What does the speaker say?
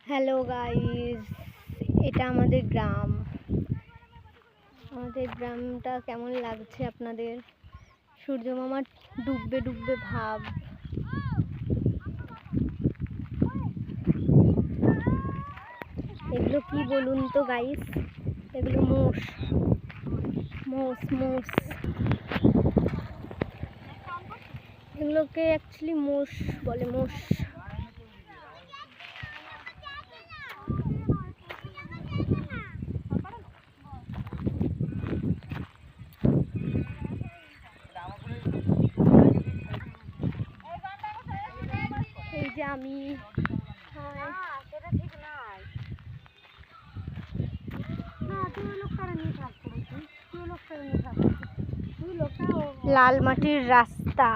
Hello guys, এটা আমাদের গ্রাম। আমাদের গ্রামটা কেমন লাগছে আপনাদের? সূর্য মামার ডুববে ডুববে ভাব। এগুলো কি বলুন তো গাইস? এগুলো মোষ মোষ মোষ এগুলোকে অ্যাকচুয়ালি মোষ বলে, মোষ। এই যে আমি লাল মাটির রাস্তা।